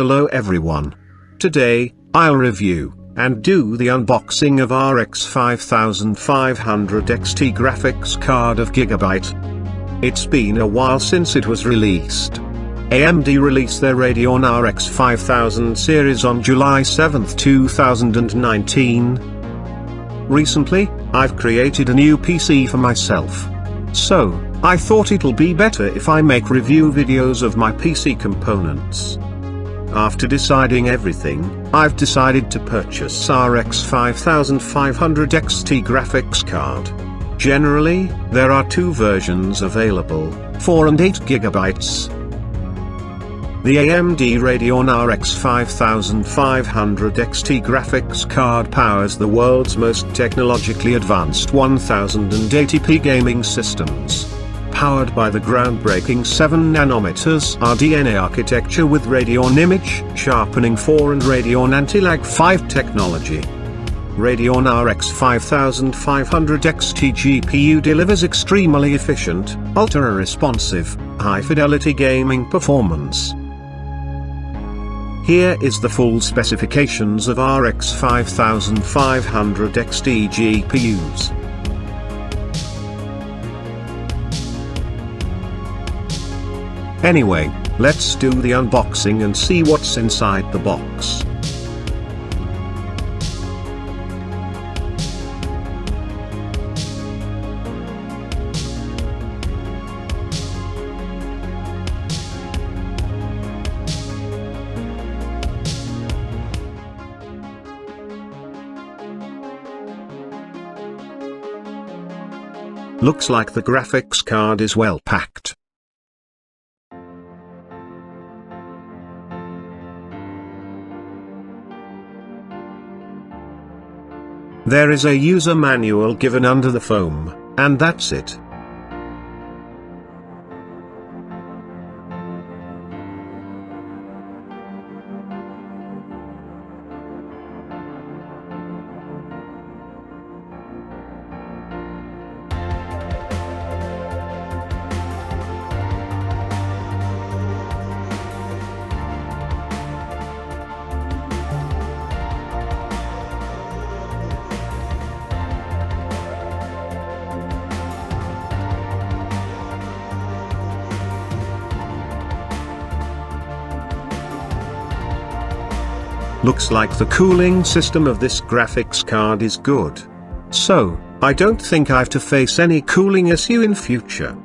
Hello everyone. Today, I'll review and do the unboxing of RX 5500 XT graphics card of Gigabyte. It's been a while since it was released. AMD released their Radeon RX 5000 series on July 7, 2019. Recently, I've created a new PC for myself. So, I thought it'll be better if I make review videos of my PC components. After deciding everything, I've decided to purchase RX 5500 XT graphics card. Generally, there are two versions available, 4 and 8 GB. The AMD Radeon RX 5500 XT graphics card powers the world's most technologically advanced 1080p gaming systems. Powered by the groundbreaking 7nm RDNA architecture with Radeon Image Sharpening 4 and Radeon Anti-Lag 5 technology. Radeon RX 5500 XT GPU delivers extremely efficient, ultra-responsive, high-fidelity gaming performance. Here is the full specifications of RX 5500 XT GPUs. Anyway, let's do the unboxing and see what's inside the box. Looks like the graphics card is well packed. There is a user manual given under the foam, and that's it. Looks like the cooling system of this graphics card is good. So, I don't think I have to face any cooling issue in future.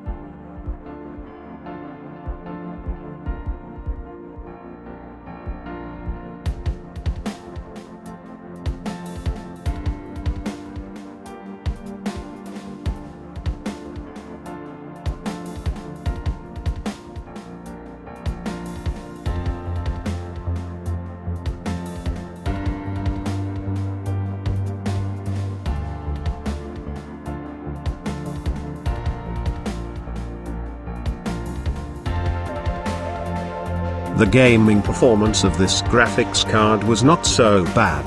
The gaming performance of this graphics card was not so bad.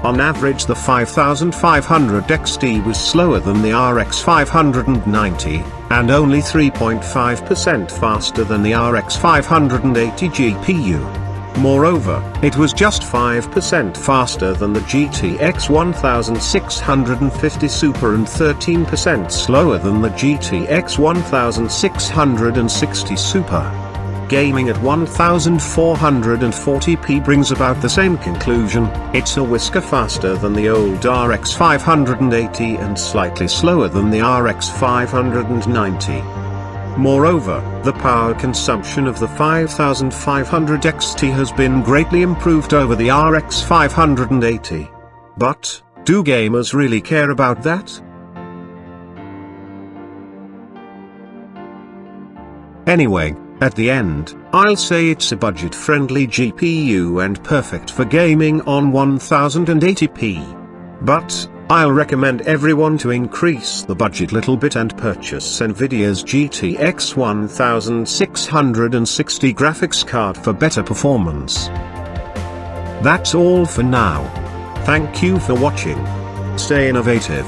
On average, the 5500 XT was slower than the RX 590, and only 3.5% faster than the RX 580 GPU. Moreover, it was just 5% faster than the GTX 1650 Super and 13% slower than the GTX 1660 Super. Gaming at 1440p brings about the same conclusion: it's a whisker faster than the old RX 580 and slightly slower than the RX 590. Moreover, the power consumption of the 5500 XT has been greatly improved over the RX 580. But, do gamers really care about that? Anyway, at the end, I'll say it's a budget-friendly GPU and perfect for gaming on 1080p. But, I'll recommend everyone to increase the budget little bit and purchase Nvidia's GTX 1660 graphics card for better performance. That's all for now. Thank you for watching. Stay innovative.